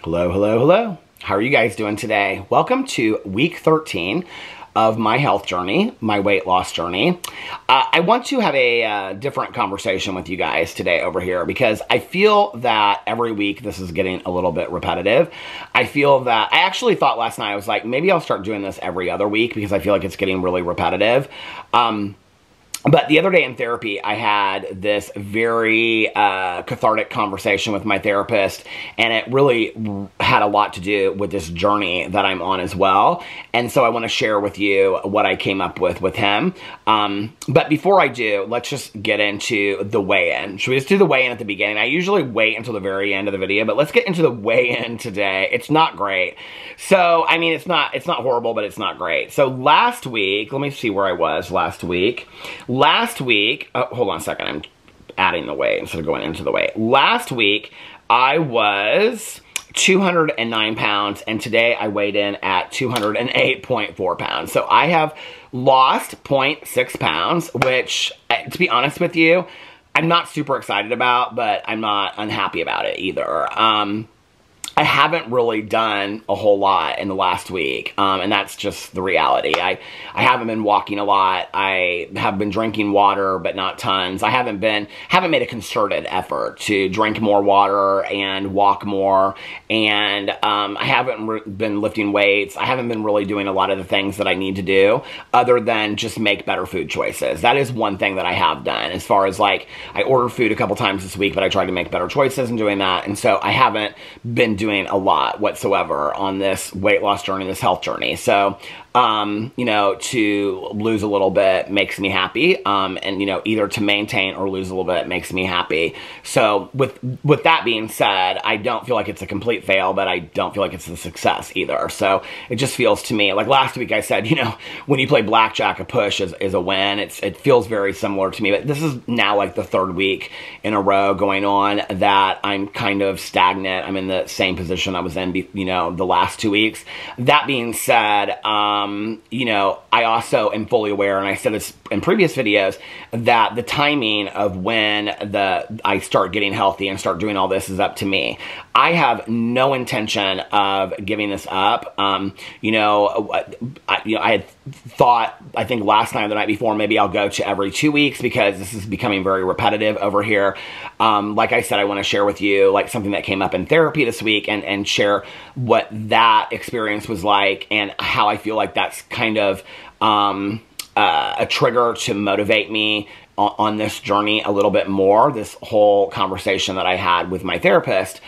Hello, hello, hello. How are you guys doing today? Welcome to week 13 of my health journey, my weight loss journey. I want to have a different conversation with you guys today over here because I feel that every week this is getting a little bit repetitive. I feel that, I actually thought last night, I was like, maybe I'll start doing this every other week because I feel like it's getting really repetitive. But the other day in therapy, I had this very cathartic conversation with my therapist, and it really had a lot to do with this journey that I'm on as well. And so I want to share with you what I came up with him. But before I do, let's just get into the weigh-in. Should we just do the weigh-in at the beginning? I usually wait until the very end of the video, but let's get into the weigh-in today. It's not great. So, I mean, it's not horrible, but it's not great. So last week, let me see where I was last week. Last week, hold on a second, I'm adding the weight instead of going into the weight. Last week, I was 209 pounds, and today I weighed in at 208.4 pounds. So I have lost 0.6 pounds, which, to be honest with you, I'm not super excited about, but I'm not unhappy about it either. I haven't really done a whole lot in the last week, and that's just the reality. I haven't been walking a lot. I have been drinking water, but not tons. I haven't made a concerted effort to drink more water and walk more, and I haven't been lifting weights. I haven't been really doing a lot of the things that I need to do, other than just make better food choices. That is one thing that I have done, as far as, like, I ordered food a couple times this week, but I tried to make better choices in doing that, and so I haven't been doing a lot whatsoever on this weight loss journey, this health journey. So, you know, to lose a little bit makes me happy, and, you know, either to maintain or lose a little bit makes me happy. So with that being said, I don't feel like it's a complete fail, but I don't feel like it's a success either. So it just feels to me, like last week I said, you know, when you play blackjack, a push is a win. It feels very similar to me, but this is now like the third week in a row going on that I'm kind of stagnant. I'm in the same position I was in, you know, the last 2 weeks. That being said, you know, I also am fully aware, and I said this in previous videos, that the timing of when I start getting healthy and start doing all this is up to me. I have no intention of giving this up. You know, I had thought, I think last night or the night before, maybe I'll go to every 2 weeks because this is becoming very repetitive over here. Like I said, I want to share with you like something that came up in therapy this week and share what that experience was like and how I feel like that's kind of a trigger to motivate me on this journey a little bit more, this whole conversation that I had with my therapist.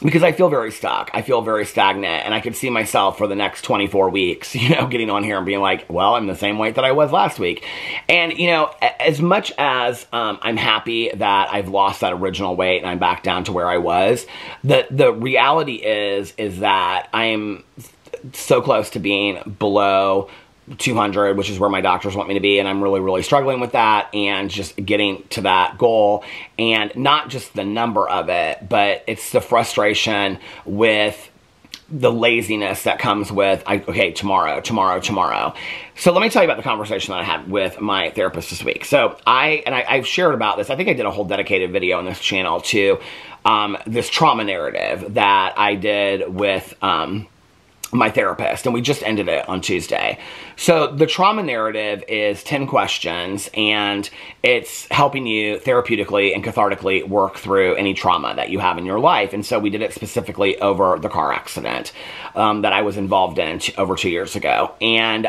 Because I feel very stuck. I feel very stagnant, and I could see myself for the next 24 weeks, you know, getting on here and being like, well, I'm the same weight that I was last week. And, you know, as much as I'm happy that I've lost that original weight and I'm back down to where I was, the reality is that I'm so close to being below 200, which is where my doctors want me to be, and I'm really, really struggling with that and just getting to that goal. And not just the number of it, but it's the frustration with the laziness that comes with, okay, tomorrow. So let me tell you about the conversation that I had with my therapist this week. So I've shared about this. I think I did a whole dedicated video on this channel to this trauma narrative that I did with my therapist, and we just ended it on Tuesday. So the trauma narrative is 10 questions, and it's helping you therapeutically and cathartically work through any trauma that you have in your life. And so we did it specifically over the car accident that I was involved in over 2 years ago. And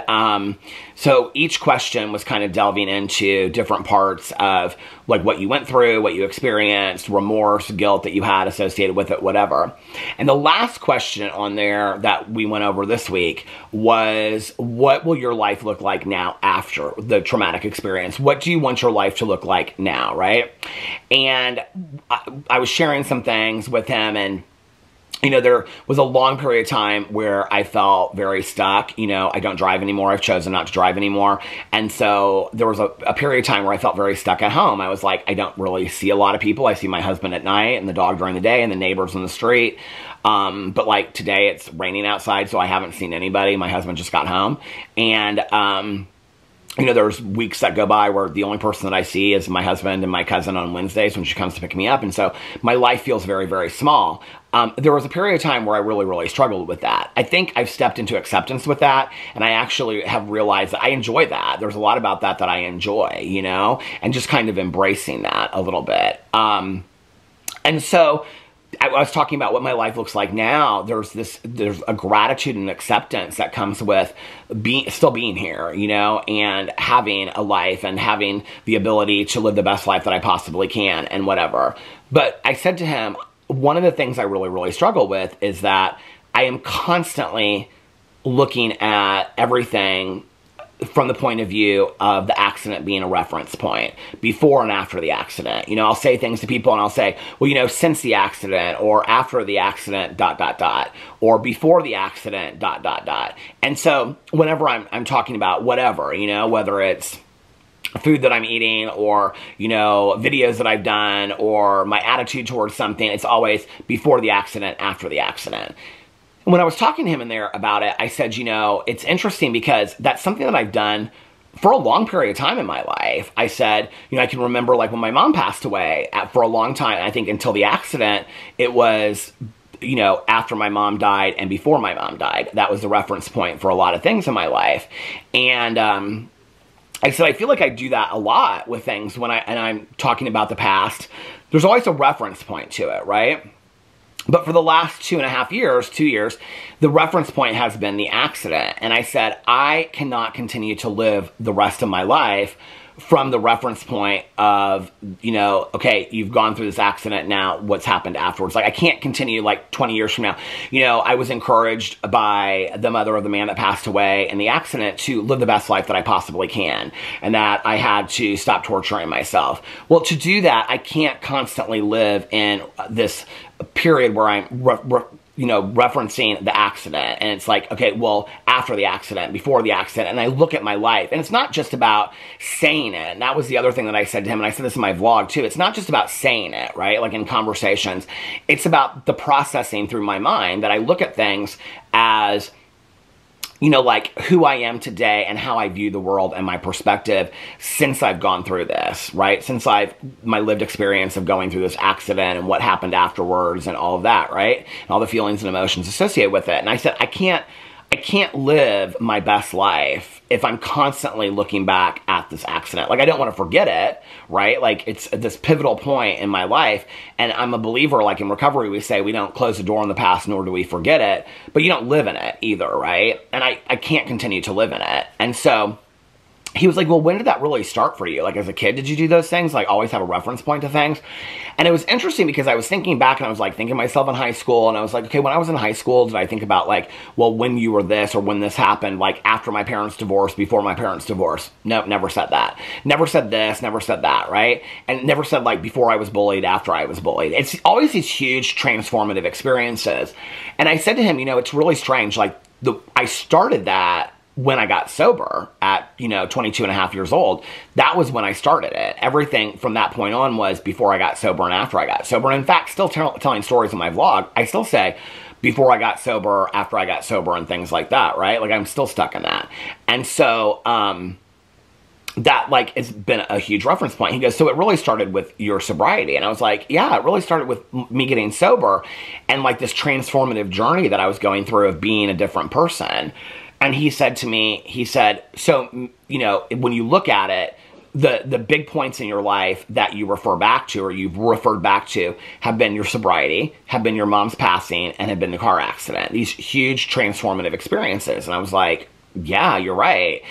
so each question was kind of delving into different parts of like what you went through, what you experienced, remorse, guilt that you had associated with it, whatever. And the last question on there that we went over this week was, what will your life look like now after the traumatic experience? What do you want your life to look like now, right? And I was sharing some things with him, and you know, there was a long period of time where I felt very stuck. You know, I don't drive anymore. I've chosen not to drive anymore. And so there was a period of time where I felt very stuck at home. I was like, I don't really see a lot of people. I see my husband at night and the dog during the day and the neighbors on the street. But like today it's raining outside, so I haven't seen anybody. My husband just got home. And you know, there's weeks that go by where the only person that I see is my husband and my cousin on Wednesdays when she comes to pick me up. And so my life feels very, very small. There was a period of time where I really, really struggled with that. I think I've stepped into acceptance with that, and I actually have realized that I enjoy that. There's a lot about that that I enjoy, you know, and just kind of embracing that a little bit. And so I was talking about what my life looks like now. There's a gratitude and acceptance that comes with still being here, you know, and having a life and having the ability to live the best life that I possibly can and whatever. But I said to him, one of the things I really, really struggle with is that I am constantly looking at everything from the point of view of the accident being a reference point, before and after the accident. You know, I'll say things to people and I'll say, well, you know, since the accident, or after the accident, ... or before the accident, ... And so whenever I'm talking about whatever, you know, whether it's food that I'm eating, or, you know, videos that I've done, or my attitude towards something, it's always before the accident, after the accident. When I was talking to him in there about it, I said, you know, it's interesting because that's something that I've done for a long period of time in my life. I said, you know, I can remember like when my mom passed away for a long time, I think until the accident, it was, you know, after my mom died and before my mom died. That was the reference point for a lot of things in my life. And I said, I feel like I do that a lot with things when I'm talking about the past. There's always a reference point to it, right? But for the last 2 years, the reference point has been the accident. And I said, I cannot continue to live the rest of my life from the reference point of, you know, okay, you've gone through this accident, now what's happened afterwards. Like, I can't continue like 20 years from now. You know, I was encouraged by the mother of the man that passed away in the accident to live the best life that I possibly can, and that I had to stop torturing myself. Well, to do that, I can't constantly live in this period where I'm you know, referencing the accident. And it's like, okay, well, after the accident, before the accident, and I look at my life, and it's not just about saying it. And that was the other thing that I said to him, and I said this in my vlog too. It's not just about saying it, right? Like in conversations, it's about the processing through my mind, that I look at things as, you know, like who I am today and how I view the world and my perspective since I've gone through this, right? Since my lived experience of going through this accident and what happened afterwards and all of that, right? And all the feelings and emotions associated with it. And I said, I can't live my best life if I'm constantly looking back at this accident. Like, I don't want to forget it, right? Like, it's this pivotal point in my life, and I'm a believer, like in recovery, we say we don't close the door on the past, nor do we forget it, but you don't live in it either, right? And I can't continue to live in it. And so he was like, well, when did that really start for you? Like, as a kid, did you do those things? Like, always have a reference point to things? And it was interesting because I was thinking back, and I was like thinking myself in high school, and I was like, okay, when I was in high school, did I think about like, well, when you were this or when this happened, like after my parents' divorce, before my parents' divorce? No, never said that. Never said this, never said that, right? And never said like before I was bullied, after I was bullied. It's always these huge transformative experiences. And I said to him, you know, it's really strange. Like, I started that when I got sober at, you know, 22 and a half years old. That was when I started it. Everything from that point on was before I got sober and after I got sober. And in fact, still telling stories in my vlog, I still say before I got sober, after I got sober, and things like that, right? Like, I'm still stuck in that. And so, that, like, it's been a huge reference point. He goes, so it really started with your sobriety. And I was like, yeah, it really started with me getting sober and like this transformative journey that I was going through of being a different person. And he said to me, he said, so, you know, when you look at it, the big points in your life that you refer back to, or you've referred back to, have been your sobriety, have been your mom's passing, and have been the car accident. These huge transformative experiences. And I was like, yeah, you're right.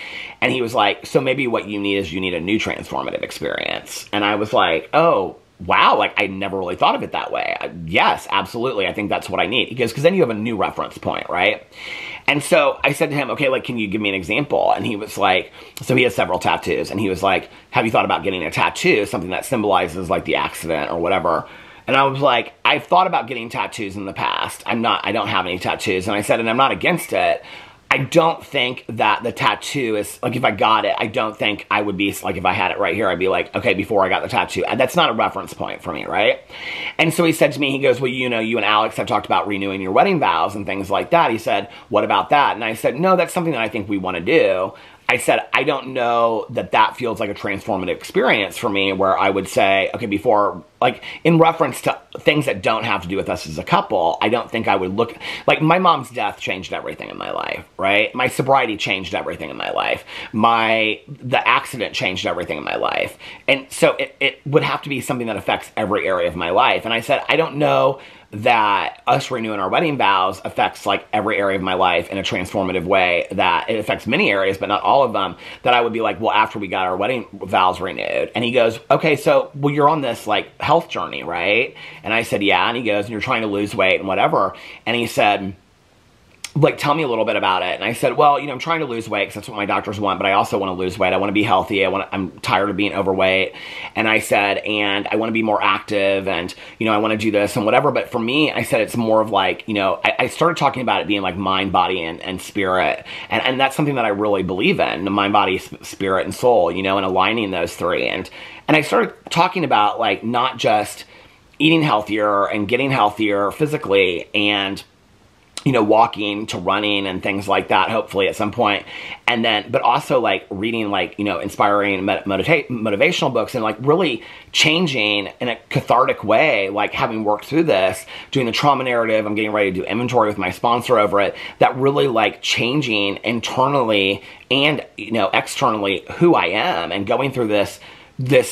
And he was like, so maybe what you need is you need a new transformative experience. And I was like, oh, wow, like, I never really thought of it that way. Yes, absolutely, I think that's what I need. He goes, because then you have a new reference point, right? And so I said to him, okay, like, can you give me an example? And he was like, so he has several tattoos. And he was like, have you thought about getting a tattoo, something that symbolizes like the accident or whatever? And I was like, I've thought about getting tattoos in the past. I don't have any tattoos. And I said, and I'm not against it. I don't think that the tattoo is, like, if I got it, I don't think I would be, like, if I had it right here, I'd be like, okay, before I got the tattoo. And that's not a reference point for me, right? And so he said to me, he goes, well, you know, you and Alex have talked about renewing your wedding vows and things like that. He said, what about that? And I said, no, that's something that I think we want to do. I said, I don't know that that feels like a transformative experience for me, where I would say, okay, before, like, in reference to things that don't have to do with us as a couple, I don't think I would look, like, my mom's death changed everything in my life, right? My sobriety changed everything in my life. The accident changed everything in my life. And so it would have to be something that affects every area of my life. And I said, I don't know that us renewing our wedding vows affects like every area of my life in a transformative way, that it affects many areas, but not all of them, that I would be like, well, after we got our wedding vows renewed. And he goes, okay, so, well, you're on this like health journey, right? And I said, yeah. And he goes, and you're trying to lose weight and whatever. And he said, like, tell me a little bit about it. And I said, well, you know, I'm trying to lose weight because that's what my doctors want, but I also want to lose weight. I want to be healthy. I'm tired of being overweight. And I said, and I want to be more active, and, you know, I want to do this and whatever. But for me, I said, it's more of like, you know, I started talking about it being like mind, body, and spirit. And that's something that I really believe in, the mind, body, spirit, and soul, you know, and aligning those three. And I started talking about like not just eating healthier and getting healthier physically, and, you know, walking to running and things like that, hopefully at some point. And then, but also like reading like, you know, inspiring motivational books, and like really changing in a cathartic way, like having worked through this, doing the trauma narrative. I'm getting ready to do inventory with my sponsor over it, that really like changing internally and, you know, externally who I am, and going through this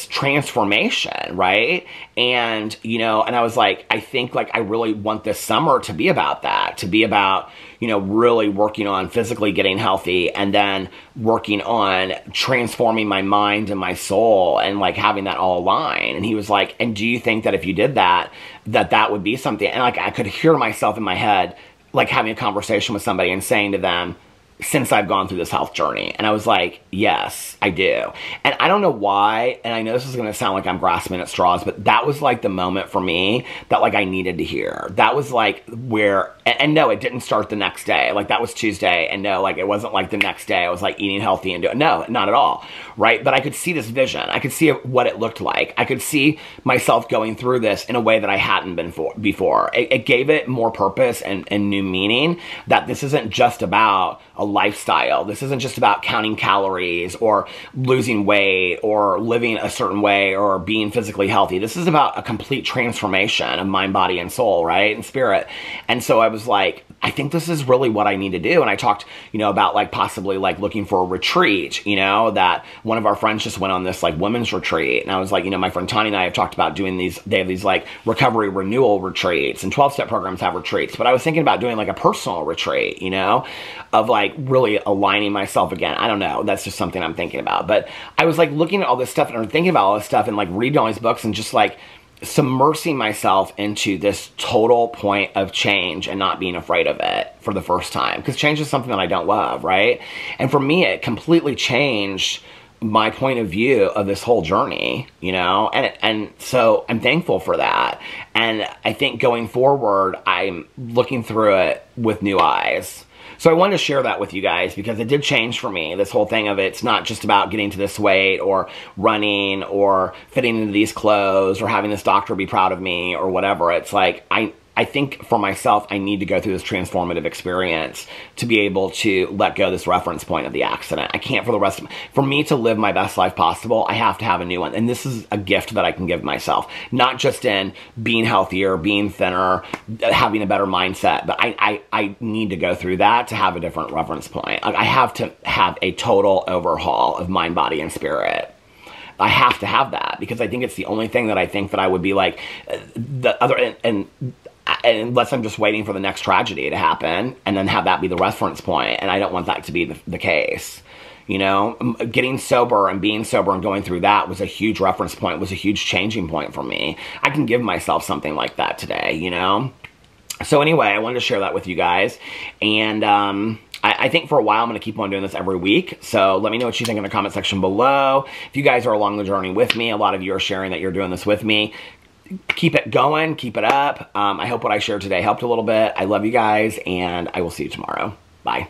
transformation, right? And, you know, and I was like, I think like I really want this summer to be about that, to be about, you know, really working on physically getting healthy, and then working on transforming my mind and my soul, and like having that all align. And he was like, and do you think that if you did that, that would be something? And like I could hear myself in my head, like having a conversation with somebody and saying to them, since I've gone through this health journey. And I was like, yes, I do. And I don't know why, and I know this is going to sound like I'm grasping at straws, but that was like the moment for me that like I needed to hear. That was like where, and no, it didn't start the next day. Like that was Tuesday, and no, like it wasn't like the next day I was like eating healthy and doing, no, not at all, right? But I could see this vision. I could see what it looked like. I could see myself going through this in a way that I hadn't been before. It gave it more purpose and new meaning, that this isn't just about a lifestyle. This isn't just about counting calories or losing weight or living a certain way or being physically healthy. This is about a complete transformation of mind, body, and soul, right? And spirit. And so I was like, I think this is really what I need to do. And I talked, you know, about like possibly like looking for a retreat, you know, that one of our friends just went on this like women's retreat. And I was like, you know, my friend Tani and I have talked about doing they have these like recovery renewal retreats, and 12-step programs have retreats. But I was thinking about doing like a personal retreat, you know, of like really aligning myself again. I don't know. That's just something I'm thinking about. But I was like looking at all this stuff and thinking about all this stuff, and like reading all these books, and just like submersing myself into this total point of change and not being afraid of it for the first time. Because change is something that I don't love, right? And for me, it completely changed my point of view of this whole journey, you know? And so I'm thankful for that. And I think going forward, I'm looking through it with new eyes. So I wanted to share that with you guys, because it did change for me. This whole thing of it's not just about getting to this weight or running or fitting into these clothes or having this doctor be proud of me or whatever. It's like, I think for myself, I need to go through this transformative experience to be able to let go of this reference point of the accident. I can't for me to live my best life possible, I have to have a new one. And this is a gift that I can give myself, not just in being healthier, being thinner, having a better mindset, but I need to go through that to have a different reference point. I have to have a total overhaul of mind, body, and spirit. I have to have that, because I think it's the only thing that I think that I would be like the other, and unless I'm just waiting for the next tragedy to happen and then have that be the reference point. And I don't want that to be the case. You know, getting sober and being sober and going through that was a huge reference point, was a huge changing point for me. I can give myself something like that today, you know? So anyway, I wanted to share that with you guys. And I think for a while I'm going to keep on doing this every week. So let me know what you think in the comment section below. If you guys are along the journey with me, a lot of you are sharing that you're doing this with me. Keep it going, keep it up. I hope what I shared today helped a little bit. I love you guys, and I will see you tomorrow.